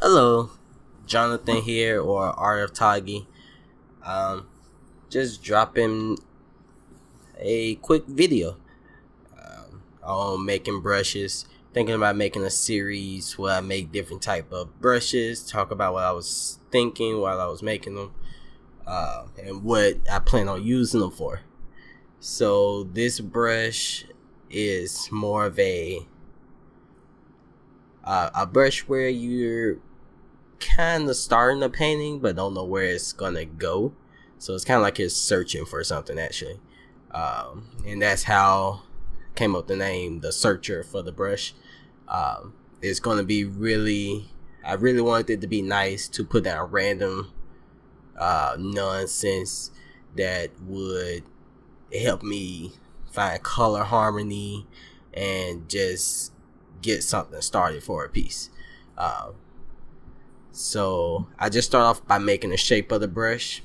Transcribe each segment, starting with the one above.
Hello, Jonathan here, or ArtofTagi. Um, just dropping a quick video on making brushes. Thinking about making a series where I make different type of brushes, talk about what I was thinking while I was making them, and what I plan on using them for. So this brush is more of a brush where you're kind of starting a painting but don't know where it's gonna go, so it's kind of like you're searching for something actually, and that's how I came up with the name the searcher for the brush. It's gonna be I really wanted it to be nice to put down random nonsense that would help me find color harmony and just get something started for a piece. So I just start off by making the shape of the brush,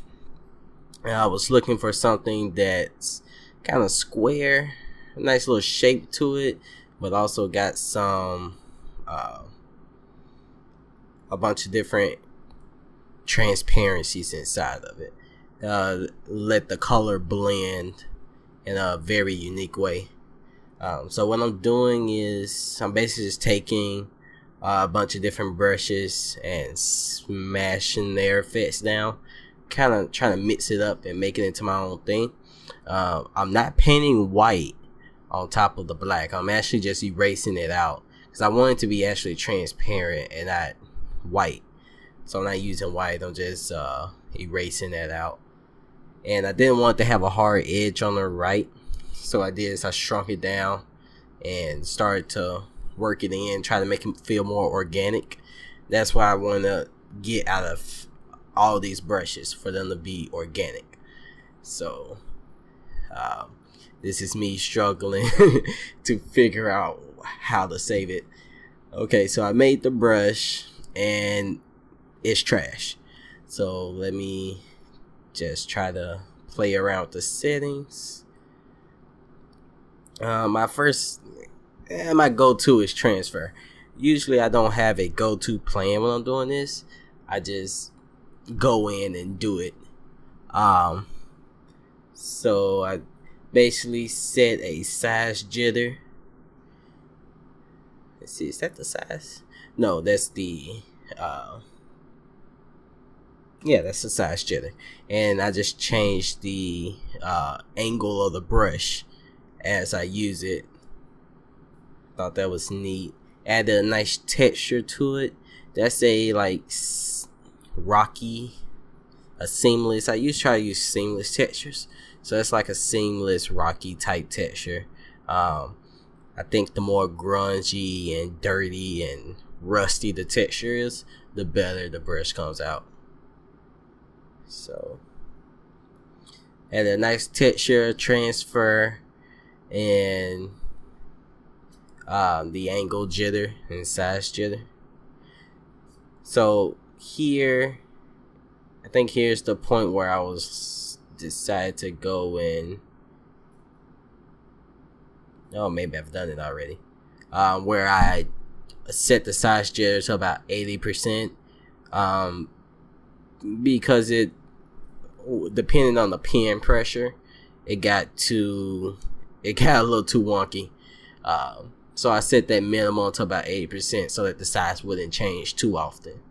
and I was looking for something that's kind of square, a nice little shape to it, but also got some a bunch of different transparencies inside of it. Let the color blend in a very unique way. So what I'm doing is I'm basically just taking a bunch of different brushes and smashing their effects down, kind of trying to mix it up and make it into my own thing. I'm not painting white on top of the black. I'm actually just erasing it out because I want it to be actually transparent and not white. So I'm not using white, I'm just erasing that out. And I didn't want to have a hard edge on the right, so I did is I shrunk it down and started to work it in, try to make it feel more organic. That's why I want to get out of all these brushes for them to be organic. So this is me struggling to figure out how to save it. Okay, so I made the brush and it's trash. So let me just try to play around with the settings. My go-to is transfer. Usually I don't have a go-to plan when I'm doing this. I just go in and do it. So I basically set a size jitter. Let's see, is that the size? No, that's the that's the size jitter. And I just changed the angle of the brush as I use it. Thought that was neat. Added a nice texture to it. That's a rocky, a seamless. I try to use seamless textures, so it's like a seamless rocky type texture. I think the more grungy and dirty and rusty the texture is, the better the brush comes out. So add a nice texture transfer and the angle jitter and size jitter. So here, I think here's the point where I was decided to go in. Oh, maybe I've done it already. Where I set the size jitter to about 80%. Because it, depending on the pen pressure, it got a little too wonky. So I set that minimum to about 80% so that the size wouldn't change too often.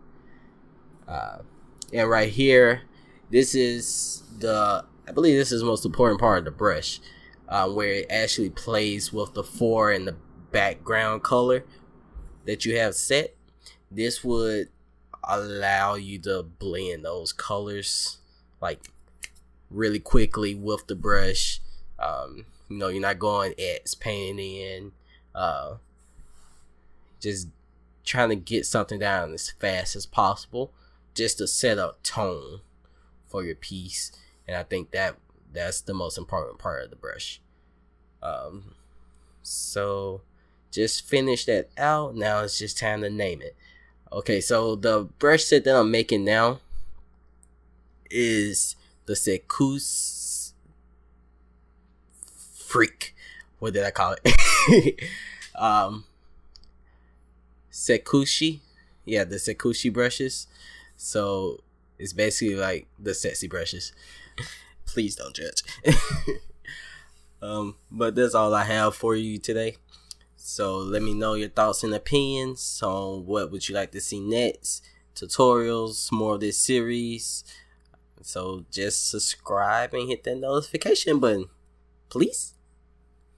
And right here, I believe this is the most important part of the brush, where it actually plays with the fore and the background color that you have set. This would allow you to blend those colors like really quickly with the brush. You're not going X painting in, just trying to get something down as fast as possible just to set up tone for your piece. And I think that's the most important part of the brush. So just finish that out. Now it's just time to name it. Okay, so the brush set that I'm making now is the Secus Freak. What did I call it? Sekushi. Yeah, the Sekushi brushes. So it's basically like the sexy brushes. Please don't judge. But that's all I have for you today. So let me know your thoughts and opinions on what would you like to see next, tutorials, more of this series. So just subscribe and hit that notification button, please.